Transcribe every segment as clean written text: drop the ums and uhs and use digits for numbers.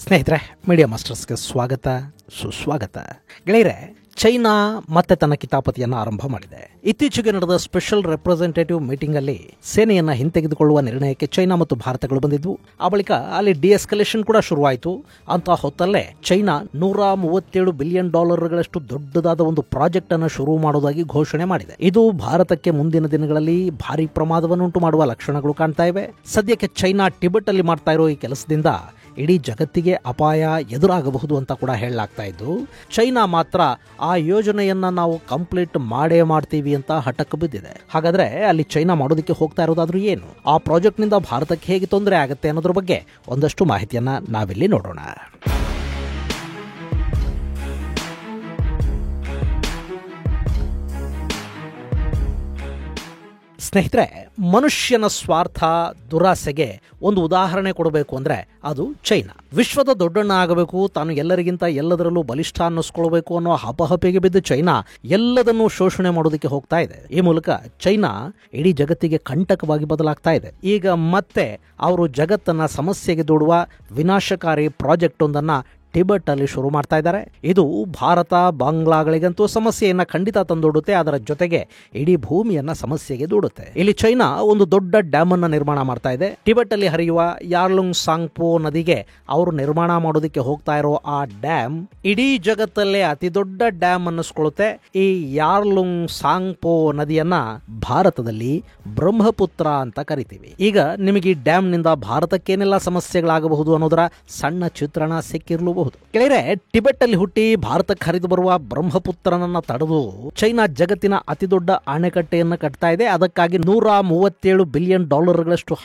ಸ್ನೇಹಿತರೆ, ಮೀಡಿಯಾ ಮಾಸ್ಟರ್ಸ್ಗೆ ಸ್ವಾಗತ ಸುಸ್ವಾಗತ. ಗೆಳೆಯರೆ, ಚೈನಾ ಮತ್ತೆ ತನ್ನ ಕಿತಾಪತಿಯನ್ನು ಆರಂಭ ಮಾಡಿದೆ. ಇತ್ತೀಚೆಗೆ ನಡೆದ ಸ್ಪೆಷಲ್ ರೆಪ್ರೆಸೆಂಟೇಟಿವ್ ಮೀಟಿಂಗ್ ಅಲ್ಲಿ ಸೇನೆಯನ್ನ ಹಿಂತೆಗೆದುಕೊಳ್ಳುವ ನಿರ್ಣಯಕ್ಕೆ ಚೈನಾ ಮತ್ತು ಭಾರತಗಳು ಬಂದಿದ್ವು. ಆ ಬಳಿಕ ಅಲ್ಲಿ ಡಿಎಸ್ಕಲೇಷನ್ ಕೂಡ ಶುರುವಾಯಿತು. ಅಂತ ಹೊತ್ತಲ್ಲೇ ಚೈನಾ $137 ಬಿಲಿಯನ್ ದೊಡ್ಡದಾದ ಒಂದು ಪ್ರಾಜೆಕ್ಟ್ ಅನ್ನು ಶುರು ಮಾಡುವುದಾಗಿ ಘೋಷಣೆ ಮಾಡಿದೆ. ಇದು ಭಾರತಕ್ಕೆ ಮುಂದಿನ ದಿನಗಳಲ್ಲಿ ಭಾರಿ ಪ್ರಮಾದವನ್ನುಂಟು ಮಾಡುವ ಲಕ್ಷಣಗಳು ಕಾಣ್ತಾ ಇವೆ. ಸದ್ಯಕ್ಕೆ ಚೈನಾ ಟಿಬೆಟ್ ಅಲ್ಲಿ ಮಾಡ್ತಾ ಇರೋ ಈ ಕೆಲಸದಿಂದ ಇಡೀ ಜಗತ್ತಿಗೆ ಅಪಾಯ ಎದುರಾಗಬಹುದು ಅಂತ ಕೂಡ ಹೇಳಲಾಗ್ತಾ ಇದ್ದು, ಚೈನಾ ಮಾತ್ರ ಆ ಯೋಜನೆಯನ್ನ ನಾವು ಕಂಪ್ಲೀಟ್ ಮಾಡೇ ಮಾಡ್ತೀವಿ ಅಂತ ಹಠಕ್ಕೆ ಬಿದ್ದಿದೆ. ಹಾಗಾದ್ರೆ ಅಲ್ಲಿ ಚೈನಾ ಮಾಡೋದಕ್ಕೆ ಹೋಗ್ತಾ ಇರೋದಾದ್ರೂ ಏನು, ಆ ಪ್ರಾಜೆಕ್ಟ್ ನಿಂದ ಭಾರತಕ್ಕೆ ಹೇಗೆ ತೊಂದರೆ ಆಗುತ್ತೆ ಅನ್ನೋದ್ರ ಬಗ್ಗೆ ಒಂದಷ್ಟು ಮಾಹಿತಿಯನ್ನ ನಾವಿಲ್ಲಿ ನೋಡೋಣ. ಸ್ನೇಹಿತರೆ, ಮನುಷ್ಯನ ಸ್ವಾರ್ಥ ದುರಾಸೆಗೆ ಒಂದು ಉದಾಹರಣೆ ಕೊಡಬೇಕು ಅಂದ್ರೆ ಅದು ಚೈನಾ. ವಿಶ್ವದ ದೊಡ್ಡಣ್ಣ ಆಗಬೇಕು, ತಾನು ಎಲ್ಲರಿಗಿಂತ ಎಲ್ಲದರಲ್ಲೂ ಬಲಿಷ್ಠ ಅನ್ನಿಸ್ಕೊಳ್ಬೇಕು ಅನ್ನೋ ಹಪಹಪಿಗೆ ಬಿದ್ದು ಚೈನಾ ಎಲ್ಲದನ್ನೂ ಶೋಷಣೆ ಮಾಡೋದಕ್ಕೆ ಹೋಗ್ತಾ ಇದೆ. ಈ ಮೂಲಕ ಚೈನಾ ಇಡೀ ಜಗತ್ತಿಗೆ ಕಂಟಕವಾಗಿ ಬದಲಾಗ್ತಾ ಇದೆ. ಈಗ ಮತ್ತೆ ಅವರು ಜಗತ್ತನ್ನ ಸಮಸ್ಯೆಗೆ ದೂಡುವ ವಿನಾಶಕಾರಿ ಪ್ರಾಜೆಕ್ಟ್ ಒಂದನ್ನ ಟಿಬೆಟ್ ಅಲ್ಲಿ ಶುರು ಮಾಡ್ತಾ ಇದ್ದಾರೆ. ಇದು ಭಾರತ ಬಾಂಗ್ಲಾಗಳಿಗಂತೂ ಸಮಸ್ಯೆಯನ್ನ ಖಂಡಿತ ತಂದೊಡುತ್ತೆ, ಅದರ ಜೊತೆಗೆ ಇಡೀ ಭೂಮಿಯನ್ನ ಸಮಸ್ಯೆಗೆ ದೂಡುತ್ತೆ. ಇಲ್ಲಿ ಚೈನಾ ಒಂದು ದೊಡ್ಡ ಡ್ಯಾಮ್ ಅನ್ನ ನಿರ್ಮಾಣ ಮಾಡ್ತಾ ಇದೆ. ಟಿಬೆಟ್ ಅಲ್ಲಿ ಹರಿಯುವ ಯಾರ್ಲುಂಗ್ ಸಾಂಗ್ಪೋ ನದಿಗೆ ಅವರು ನಿರ್ಮಾಣ ಮಾಡೋದಕ್ಕೆ ಹೋಗ್ತಾ ಇರೋ ಆ ಡ್ಯಾಮ್ ಇಡೀ ಜಗತ್ತಲ್ಲೇ ಅತಿ ದೊಡ್ಡ ಡ್ಯಾಮ್ ಅನ್ನಿಸ್ಕೊಳ್ಳುತ್ತೆ. ಈ ಯಾರ್ಲುಂಗ್ ಸಾಂಗ್ಪೋ ನದಿಯನ್ನ ಭಾರತದಲ್ಲಿ ಬ್ರಹ್ಮಪುತ್ರ ಅಂತ ಕರಿತೀವಿ. ಈಗ ನಿಮಗೆ ಈ ಡ್ಯಾಮ್ ನಿಂದ ಭಾರತಕ್ಕೇನೆಲ್ಲ ಸಮಸ್ಯೆಗಳಾಗಬಹುದು ಅನ್ನೋದರ ಸಣ್ಣ ಚಿತ್ರಣ ಸಿಕ್ಕಿರಲೂಬಹುದು. ಕೆಳಗೆ ಟಿಬೆಟ್ ಅಲ್ಲಿ ಹುಟ್ಟಿ ಭಾರತಕ್ಕೆ ಹರಿದು ಬರುವ ಬ್ರಹ್ಮಪುತ್ರನನ್ನ ತಡೆದು ಚೈನಾ ಜಗತ್ತಿನ ಅತಿ ದೊಡ್ಡ ಅಣೆಕಟ್ಟೆಯನ್ನ ಕಟ್ತಾ ಇದೆ. ಅದಕ್ಕಾಗಿ $137 ಬಿಲಿಯನ್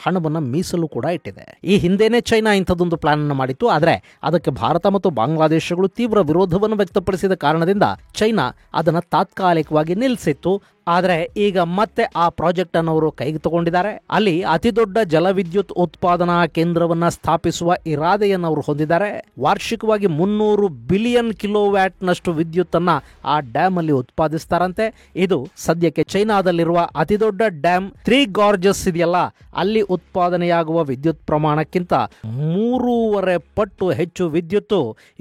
ಹಣವನ್ನ ಮೀಸಲು ಕೂಡ ಇಟ್ಟಿದೆ. ಈ ಹಿಂದೆನೆ ಚೈನಾ ಇಂಥದ್ದೊಂದು ಪ್ಲಾನ್ ಅನ್ನು ಮಾಡಿತ್ತು. ಆದ್ರೆ ಅದಕ್ಕೆ ಭಾರತ ಮತ್ತು ಬಾಂಗ್ಲಾದೇಶಗಳು ತೀವ್ರ ವಿರೋಧವನ್ನು ವ್ಯಕ್ತಪಡಿಸಿದ ಕಾರಣದಿಂದ ಚೈನಾ ಅದನ್ನ ತಾತ್ಕಾಲಿಕವಾಗಿ ನಿಲ್ಲಿಸಿತ್ತು. ಆದರೆ ಈಗ ಮತ್ತೆ ಆ ಪ್ರಾಜೆಕ್ಟ್ ಅನ್ನು ಅವರು ಕೈಗೆ ತಗೊಂಡಿದ್ದಾರೆ. ಅಲ್ಲಿ ಅತಿ ದೊಡ್ಡ ಜಲವಿದ್ಯುತ್ ಉತ್ಪಾದನಾ ಕೇಂದ್ರವನ್ನ ಸ್ಥಾಪಿಸುವ ಇರಾದೆಯನ್ನು ಅವರು ಹೊಂದಿದ್ದಾರೆ. ವಾರ್ಷಿಕವಾಗಿ 300 ಬಿಲಿಯನ್ ಕಿಲೋವ್ಯಾಟ್ ನಷ್ಟು ವಿದ್ಯುತ್ ಅನ್ನ ಆ ಡ್ಯಾಮ್ ಅಲ್ಲಿ ಉತ್ಪಾದಿಸ್ತಾರಂತೆ. ಇದು ಸದ್ಯಕ್ಕೆ ಚೈನಾದಲ್ಲಿರುವ ಅತಿ ದೊಡ್ಡ ಡ್ಯಾಮ್ 3 ಗಾರ್ಜಸ್ ಇದೆಯಲ್ಲ, ಅಲ್ಲಿ ಉತ್ಪಾದನೆಯಾಗುವ ವಿದ್ಯುತ್ ಪ್ರಮಾಣಕ್ಕಿಂತ 3.5 ಪಟ್ಟು ಹೆಚ್ಚು ವಿದ್ಯುತ್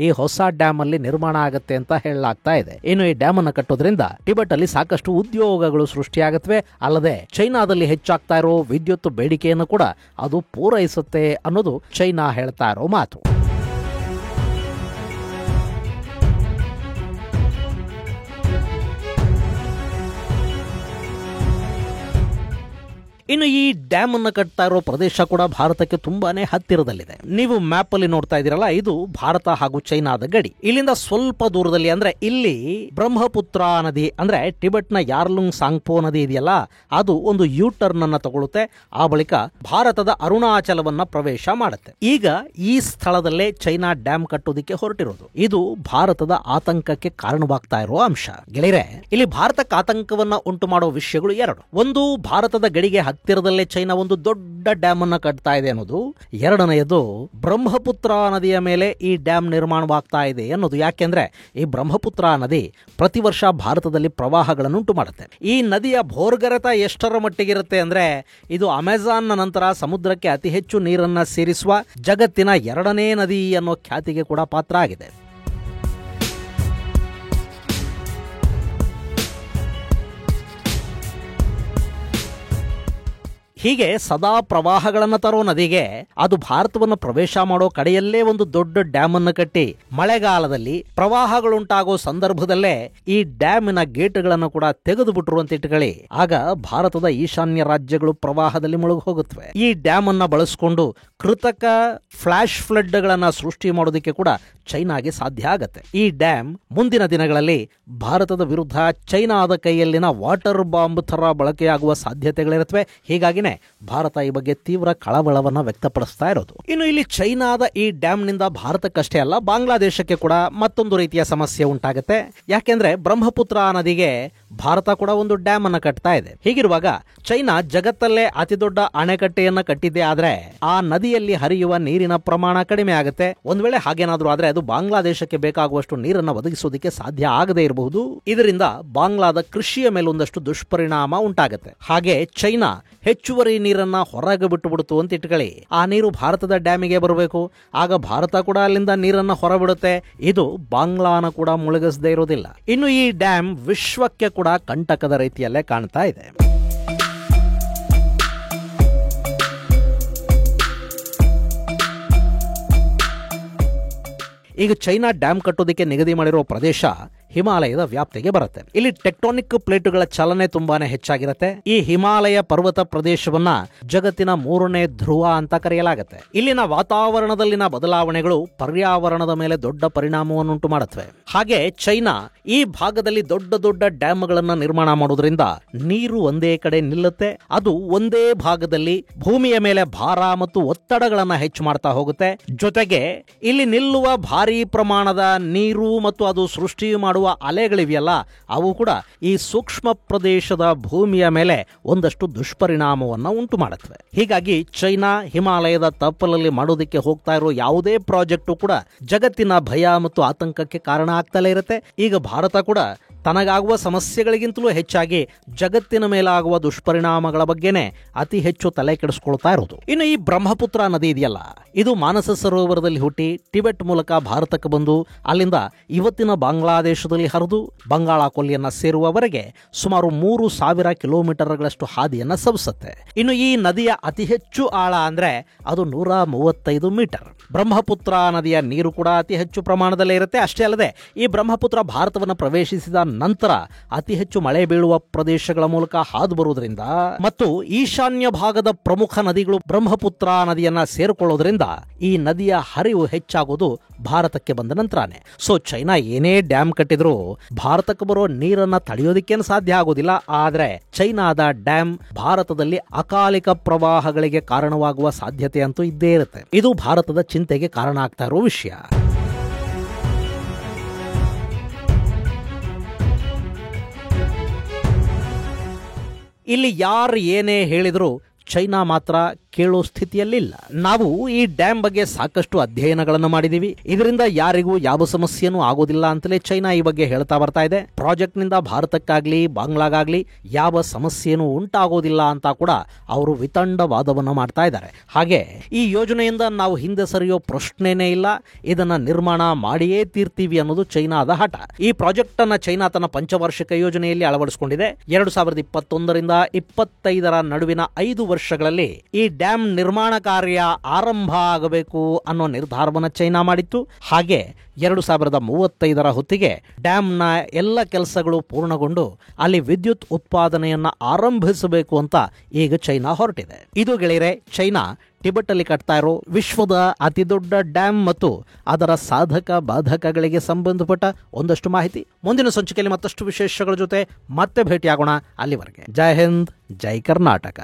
ಈ ಹೊಸ ಡ್ಯಾಮ್ ಅಲ್ಲಿ ನಿರ್ಮಾಣ ಆಗುತ್ತೆ ಅಂತ ಹೇಳಲಾಗ್ತಾ ಇದೆ. ಇನ್ನು ಈ ಡ್ಯಾಮ್ ಅನ್ನು ಕಟ್ಟೋದ್ರಿಂದ ಟಿಬೆಟ್ ಅಲ್ಲಿ ಸಾಕಷ್ಟು ಉದ್ಯೋಗಗಳು ಸೃಷ್ಟಿಯಾಗುತ್ತವೆ. ಅಲ್ಲದೆ ಚೈನಾದಲ್ಲಿ ಹೆಚ್ಚಾಗ್ತಾ ಇರೋ ವಿದ್ಯುತ್ ಬೇಡಿಕೆಯನ್ನು ಕೂಡ ಅದು ಪೂರೈಸುತ್ತೆ ಅನ್ನೋದು ಚೈನಾ ಹೇಳ್ತಾ ಇರೋ ಮಾತು. ಇನ್ನು ಈ ಡ್ಯಾಮ್ ಅನ್ನು ಕಟ್ತಾ ಇರೋ ಪ್ರದೇಶ ಕೂಡ ಭಾರತಕ್ಕೆ ತುಂಬಾನೇ ಹತ್ತಿರದಲ್ಲಿದೆ. ನೀವು ಮ್ಯಾಪ್ ಅಲ್ಲಿ ನೋಡ್ತಾ ಇದ್ದೀರಲ್ಲ, ಇದು ಭಾರತ ಹಾಗೂ ಚೈನಾದ ಗಡಿ. ಇಲ್ಲಿಂದ ಸ್ವಲ್ಪ ದೂರದಲ್ಲಿ ಅಂದ್ರೆ ಇಲ್ಲಿ ಬ್ರಹ್ಮಪುತ್ರ ನದಿ ಅಂದ್ರೆ ಟಿಬೆಟ್ ನ ಯಾರ್ಲುಂಗ್ ಸಾಂಗ್ಪೋ ನದಿ ಇದೆಯಲ್ಲ, ಅದು ಒಂದು ಯೂ ಟರ್ನ್ ಅನ್ನ ತಗೊಳುತ್ತೆ. ಆ ಬಳಿಕ ಭಾರತದ ಅರುಣಾಚಲವನ್ನ ಪ್ರವೇಶ ಮಾಡುತ್ತೆ. ಈಗ ಈ ಸ್ಥಳದಲ್ಲೇ ಚೈನಾ ಡ್ಯಾಮ್ ಕಟ್ಟೋದಿಕ್ಕೆ ಹೊರಟಿರೋದು. ಇದು ಭಾರತದ ಆತಂಕಕ್ಕೆ ಕಾರಣವಾಗ್ತಾ ಇರೋ ಅಂಶ. ಗೆಳೆಯರೆ, ಇಲ್ಲಿ ಭಾರತಕ್ಕೆ ಆತಂಕವನ್ನ ಉಂಟು ಮಾಡೋ ವಿಷಯಗಳು ಎರಡು. ಒಂದು, ಭಾರತದ ಗಡಿಗೆ ಹತ್ತಿರದಲ್ಲೇ ಚೈನಾ ಒಂದು ದೊಡ್ಡ ಡ್ಯಾಮ್ ಅನ್ನ ಕಟ್ತಾ ಇದೆ ಅನ್ನೋದು. ಎರಡನೆಯದು, ಬ್ರಹ್ಮಪುತ್ರ ನದಿಯ ಮೇಲೆ ಈ ಡ್ಯಾಮ್ ನಿರ್ಮಾಣವಾಗ್ತಾ ಇದೆ ಅನ್ನೋದು. ಯಾಕೆಂದ್ರೆ ಈ ಬ್ರಹ್ಮಪುತ್ರ ನದಿ ಪ್ರತಿ ವರ್ಷ ಭಾರತದಲ್ಲಿ ಪ್ರವಾಹಗಳನ್ನುಂಟು ಮಾಡುತ್ತೆ. ಈ ನದಿಯ ಭೋರ್ಗರೆತ ಎಷ್ಟರ ಮಟ್ಟಿಗಿರುತ್ತೆ ಅಂದ್ರೆ ಇದು ಅಮೆಜಾನ್ ನಂತರ ಸಮುದ್ರಕ್ಕೆ ಅತಿ ಹೆಚ್ಚು ನೀರನ್ನ ಸೇರಿಸುವ ಜಗತ್ತಿನ 2ನೇ ನದಿ ಅನ್ನೋ ಖ್ಯಾತಿಗೆ ಕೂಡ ಪಾತ್ರ ಆಗಿದೆ. ಹೀಗೆ ಸದಾ ಪ್ರವಾಹಗಳನ್ನು ತರೋ ನದಿಗೆ ಅದು ಭಾರತವನ್ನು ಪ್ರವೇಶ ಮಾಡೋ ಕಡೆಯಲ್ಲೇ ಒಂದು ದೊಡ್ಡ ಡ್ಯಾಮ್ ಅನ್ನು ಕಟ್ಟಿ ಮಳೆಗಾಲದಲ್ಲಿ ಪ್ರವಾಹಗಳುಂಟಾಗೋ ಸಂದರ್ಭದಲ್ಲೇ ಈ ಡ್ಯಾಮಿನ ಗೇಟ್ಗಳನ್ನು ಕೂಡ ತೆಗೆದು ಬಿಟ್ರು ಅಂತ ಇಟ್ಕೊಳ್ಳಿ. ಆಗ ಭಾರತದ ಈಶಾನ್ಯ ರಾಜ್ಯಗಳು ಪ್ರವಾಹದಲ್ಲಿ ಮುಳುಗಿ ಹೋಗುತ್ತವೆ. ಈ ಡ್ಯಾಮ್ ಅನ್ನ ಬಳಸಿಕೊಂಡು ಕೃತಕ ಫ್ಲಾಶ್ ಫ್ಲಡ್ ಗಳನ್ನ ಸೃಷ್ಟಿ ಮಾಡೋದಕ್ಕೆ ಕೂಡ ಚೈನಾಗೆ ಸಾಧ್ಯ ಆಗತ್ತೆ. ಈ ಡ್ಯಾಮ್ ಮುಂದಿನ ದಿನಗಳಲ್ಲಿ ಭಾರತದ ವಿರುದ್ಧ ಚೈನಾದ ಕೈಯಲ್ಲಿನ ವಾಟರ್ ಬಾಂಬ್ ತರ ಬಳಕೆಯಾಗುವ ಸಾಧ್ಯತೆಗಳಿರುತ್ತವೆ. ಹೀಗಾಗಿನೇ ಭಾರತ ಈ ಬಗ್ಗೆ ತೀವ್ರ ಕಳವಳವನ್ನ ವ್ಯಕ್ತಪಡಿಸ್ತಾ ಇರೋದು. ಇನ್ನು ಇಲ್ಲಿ ಚೈನಾದ ಈ ಡ್ಯಾಮ್ ನಿಂದ ಭಾರತಕ್ಕಷ್ಟೇ ಅಲ್ಲ, ಬಾಂಗ್ಲಾದೇಶಕ್ಕೆ ಕೂಡ ಮತ್ತೊಂದು ರೀತಿಯ ಸಮಸ್ಯೆ ಉಂಟಾಗುತ್ತೆ. ಯಾಕೆಂದ್ರೆ ಬ್ರಹ್ಮಪುತ್ರ ನದಿಗೆ ಭಾರತ ಕೂಡ ಒಂದು ಡ್ಯಾಮ್ ಅನ್ನ ಕಟ್ತಾ ಇದೆ. ಹೀಗಿರುವಾಗ ಚೈನಾ ಜಗತ್ತಲ್ಲೇ ಅತಿ ದೊಡ್ಡ ಅಣೆಕಟ್ಟೆಯನ್ನ ಕಟ್ಟಿದ್ದೇ ಆದ್ರೆ ಆ ನದಿಯಲ್ಲಿ ಹರಿಯುವ ನೀರಿನ ಪ್ರಮಾಣ ಕಡಿಮೆ ಆಗುತ್ತೆ. ಒಂದ್ ವೇಳೆ ಹಾಗೇನಾದ್ರೂ ಆದ್ರೆ ಅದು ಬಾಂಗ್ಲಾದೇಶಕ್ಕೆ ಬೇಕಾಗುವಷ್ಟು ನೀರನ್ನ ಒದಗಿಸೋದಕ್ಕೆ ಸಾಧ್ಯ ಆಗದೇ ಇರಬಹುದು. ಇದರಿಂದ ಬಾಂಗ್ಲಾದ ಕೃಷಿಯ ಮೇಲೆ ಒಂದಷ್ಟು ದುಷ್ಪರಿಣಾಮ ಉಂಟಾಗುತ್ತೆ. ಹಾಗೆ ಚೈನಾ ಹೆಚ್ಚುವರಿ ನೀರನ್ನ ಹೊರಗೆ ಬಿಟ್ಟುಬಿಡ್ತು ಅಂತ ಇಟ್ಕೊಳ್ಳಿ, ಆ ನೀರು ಭಾರತದ ಡ್ಯಾಮಿಗೆ ಬರಬೇಕು. ಆಗ ಭಾರತ ಕೂಡ ಅಲ್ಲಿಂದ ನೀರನ್ನ ಹೊರಬಿಡುತ್ತೆ. ಇದು ಬಾಂಗ್ಲಾನ ಕೂಡ ಮುಳುಗಿಸದೇ ಇರೋದಿಲ್ಲ. ಇನ್ನು ಈ ಡ್ಯಾಮ್ ವಿಶ್ವಕ್ಕೆ ಕೂಡ ಕಂಟಕದ ರೀತಿಯಲ್ಲೇ ಕಾಣ್ತಾ ಇದೆ. ಈಗ ಚೈನಾ ಡ್ಯಾಮ್ ಕಟ್ಟೋದಕ್ಕೆ ನಿಗದಿ ಮಾಡಿರೋ ಪ್ರದೇಶ ಹಿಮಾಲಯದ ವ್ಯಾಪ್ತಿಗೆ ಬರುತ್ತೆ. ಇಲ್ಲಿ ಟೆಕ್ಟಾನಿಕ್ ಪ್ಲೇಟುಗಳ ಚಲನೆ ತುಂಬಾನೇ ಹೆಚ್ಚಾಗಿರುತ್ತೆ. ಈ ಹಿಮಾಲಯ ಪರ್ವತ ಪ್ರದೇಶವನ್ನ ಜಗತ್ತಿನ 3ನೇ ಧ್ರುವ ಅಂತ ಕರೆಯಲಾಗುತ್ತೆ. ಇಲ್ಲಿನ ವಾತಾವರಣದಲ್ಲಿನ ಬದಲಾವಣೆಗಳು ಪರ್ಯಾವರಣದ ಮೇಲೆ ದೊಡ್ಡ ಪರಿಣಾಮವನ್ನುಂಟು ಮಾಡುತ್ತವೆ. ಹಾಗೆ ಚೈನಾ ಈ ಭಾಗದಲ್ಲಿ ದೊಡ್ಡ ದೊಡ್ಡ ಡ್ಯಾಮ್ಗಳನ್ನ ನಿರ್ಮಾಣ ಮಾಡೋದ್ರಿಂದ ನೀರು ಒಂದೇ ಕಡೆ ನಿಲ್ಲುತ್ತೆ. ಅದು ಒಂದೇ ಭಾಗದಲ್ಲಿ ಭೂಮಿಯ ಮೇಲೆ ಭಾರ ಮತ್ತು ಒತ್ತಡಗಳನ್ನ ಹೆಚ್ಚು ಮಾಡ್ತಾ ಹೋಗುತ್ತೆ. ಜೊತೆಗೆ ಇಲ್ಲಿ ನಿಲ್ಲುವ ಭಾರಿ ಪ್ರಮಾಣದ ನೀರು ಮತ್ತು ಅದು ಸೃಷ್ಟಿ ಮಾಡುವ ಅಲೆಗಳಿವೆಯಲ್ಲ, ಅವು ಕೂಡ ಈ ಸೂಕ್ಷ್ಮ ಪ್ರದೇಶದ ಭೂಮಿಯ ಮೇಲೆ ಒಂದಷ್ಟು ದುಷ್ಪರಿಣಾಮವನ್ನು ಉಂಟು ಮಾಡುತ್ತವೆ. ಹೀಗಾಗಿ ಚೈನಾ ಹಿಮಾಲಯದ ತಪ್ಪಲಲ್ಲಿ ಮಾಡೋದಕ್ಕೆ ಹೋಗ್ತಾ ಇರೋ ಯಾವುದೇ ಪ್ರಾಜೆಕ್ಟು ಕೂಡ ಜಗತ್ತಿನ ಭಯ ಮತ್ತು ಆತಂಕಕ್ಕೆ ಕಾರಣ ಆಗ್ತಲೇ ಇರುತ್ತೆ. ಈಗ ಭಾರತ ಕೂಡ ತನಗಾಗುವ ಸಮಸ್ಯೆಗಳಿಗಿಂತಲೂ ಹೆಚ್ಚಾಗಿ ಜಗತ್ತಿನ ಮೇಲಾಗುವ ದುಷ್ಪರಿಣಾಮಗಳ ಬಗ್ಗೆನೇ ಅತಿ ಹೆಚ್ಚು ತಲೆ ಕೆಡಿಸ್ಕೊಳ್ತಾ ಇರೋದು. ಇನ್ನು ಈ ಬ್ರಹ್ಮಪುತ್ರ ನದಿ ಇದೆಯಲ್ಲ, ಇದು ಮಾನಸ ಸರೋವರದಲ್ಲಿ ಹುಟ್ಟಿ ಟಿಬೆಟ್ ಮೂಲಕ ಭಾರತಕ್ಕೆ ಬಂದು ಅಲ್ಲಿಂದ ಇವತ್ತಿನ ಬಾಂಗ್ಲಾದೇಶದಲ್ಲಿ ಹರಿದು ಬಂಗಾಳ ಕೊಲ್ಲಿಯನ್ನ ಸೇರುವವರೆಗೆ ಸುಮಾರು 3,000 ಕಿಲೋಮೀಟರ್ಗಳಷ್ಟು ಹಾದಿಯನ್ನ ಸವಿಸುತ್ತೆ. ಇನ್ನು ಈ ನದಿಯ ಅತಿ ಹೆಚ್ಚು ಆಳ ಅಂದ್ರೆ ಅದು 135 ಮೀಟರ್. ಬ್ರಹ್ಮಪುತ್ರ ನದಿಯ ನೀರು ಕೂಡ ಅತಿ ಹೆಚ್ಚು ಪ್ರಮಾಣದಲ್ಲೇ ಇರುತ್ತೆ. ಅಷ್ಟೇ ಅಲ್ಲದೆ ಈ ಬ್ರಹ್ಮಪುತ್ರ ಭಾರತವನ್ನು ಪ್ರವೇಶಿಸಿದ ನಂತರ ಅತಿ ಹೆಚ್ಚು ಮಳೆ ಬೀಳುವ ಪ್ರದೇಶಗಳ ಮೂಲಕ ಹಾದು ಬರುವುದರಿಂದ ಮತ್ತು ಈಶಾನ್ಯ ಭಾಗದ ಪ್ರಮುಖ ನದಿಗಳು ಬ್ರಹ್ಮಪುತ್ರ ನದಿಯನ್ನ ಸೇರಿಕೊಳ್ಳೋದ್ರಿಂದ ಈ ನದಿಯ ಹರಿವು ಹೆಚ್ಚಾಗೋದು ಭಾರತಕ್ಕೆ ಬಂದ ನಂತರನೇ. ಸೊ ಚೈನಾ ಏನೇ ಡ್ಯಾಮ್ ಕಟ್ಟಿದ್ರು ಭಾರತಕ್ಕೆ ಬರೋ ನೀರನ್ನ ತಡೆಯೋದಕ್ಕೇನು ಸಾಧ್ಯ ಆಗೋದಿಲ್ಲ. ಆದ್ರೆ ಚೈನಾದ ಡ್ಯಾಮ್ ಭಾರತದಲ್ಲಿ ಅಕಾಲಿಕ ಪ್ರವಾಹಗಳಿಗೆ ಕಾರಣವಾಗುವ ಸಾಧ್ಯತೆ ಅಂತೂ ಇದ್ದೇ ಇರುತ್ತೆ. ಇದು ಭಾರತದ ಚಿಂತೆಗೆ ಕಾರಣ ಆಗ್ತಾ ಇರೋ ವಿಷಯ. ಇಲ್ಲಿ ಯಾರು ಏನೇ ಹೇಳಿದ್ರು ಚೈನಾ ಮಾತ್ರ ಕೇಳೋ ಸ್ಥಿತಿಯಲ್ಲಿಲ್ಲ. ನಾವು ಈ ಡ್ಯಾಮ್ ಬಗ್ಗೆ ಸಾಕಷ್ಟು ಅಧ್ಯಯನಗಳನ್ನು ಮಾಡಿದೀವಿ. ಇದರಿಂದ ಯಾರಿಗೂ ಯಾವ ಸಮಸ್ಯೆನೂ ಆಗೋದಿಲ್ಲ ಅಂತಲೇ ಚೈನಾ ಈ ಬಗ್ಗೆ ಹೇಳ್ತಾ ಬರ್ತಾ ಇದೆ. ಪ್ರಾಜೆಕ್ಟ್ ನಿಂದ ಭಾರತಕ್ಕಾಗ್ಲಿ ಬಾಂಗ್ಲಾಗಾಗ್ಲಿ ಯಾವ ಸಮಸ್ಯೆನೂ ಉಂಟಾಗೋದಿಲ್ಲ ಅಂತ ಕೂಡ ಅವರು ವಿತಂಡವಾದವನ್ನು ಮಾಡ್ತಾ ಇದ್ದಾರೆ. ಹಾಗೆ ಈ ಯೋಜನೆಯಿಂದ ನಾವು ಹಿಂದೆ ಸರಿಯೋ ಪ್ರಶ್ನೆನೇ ಇಲ್ಲ, ಇದನ್ನ ನಿರ್ಮಾಣ ಮಾಡಿಯೇ ತೀರ್ತೀವಿ ಅನ್ನೋದು ಚೈನಾದ ಹಠ. ಈ ಪ್ರಾಜೆಕ್ಟ್ ಅನ್ನ ಚೈನಾ ತನ್ನ ಪಂಚವಾರ್ಷಿಕ ಯೋಜನೆಯಲ್ಲಿ ಅಳವಡಿಸಿಕೊಂಡಿದೆ. 2021ರಿಂದ 2025 ನಡುವಿನ 5 ವರ್ಷಗಳಲ್ಲಿ ಈ ಡ್ಯಾಮ್ ನಿರ್ಮಾಣ ಕಾರ್ಯ ಆರಂಭ ಆಗಬೇಕು ಅನ್ನೋ ನಿರ್ಧಾರವನ್ನು ಚೈನಾ ಮಾಡಿತ್ತು. ಹಾಗೆ 2035 ಹೊತ್ತಿಗೆ ಡ್ಯಾಮ್ನ ಎಲ್ಲ ಕೆಲಸಗಳು ಪೂರ್ಣಗೊಂಡು ಅಲ್ಲಿ ವಿದ್ಯುತ್ ಉತ್ಪಾದನೆಯನ್ನ ಆರಂಭಿಸಬೇಕು ಅಂತ ಈಗ ಚೈನಾ ಹೊರಟಿದೆ. ಇದು ಗೆಳೆಯರೆ ಚೈನಾ ಟಿಬೆಟ್ ಅಲ್ಲಿ ಕಟ್ತಾ ಇರೋ ವಿಶ್ವದ ಅತಿ ದೊಡ್ಡ ಡ್ಯಾಮ್ ಮತ್ತು ಅದರ ಸಾಧಕ ಬಾಧಕಗಳಿಗೆ ಸಂಬಂಧಪಟ್ಟ ಒಂದಷ್ಟು ಮಾಹಿತಿ. ಮುಂದಿನ ಸಂಚಿಕೆಯಲ್ಲಿ ಮತ್ತಷ್ಟು ವಿಶೇಷಗಳ ಜೊತೆ ಮತ್ತೆ ಭೇಟಿಯಾಗೋಣ. ಅಲ್ಲಿವರೆಗೆ ಜೈ ಹಿಂದ್, ಜೈ ಕರ್ನಾಟಕ.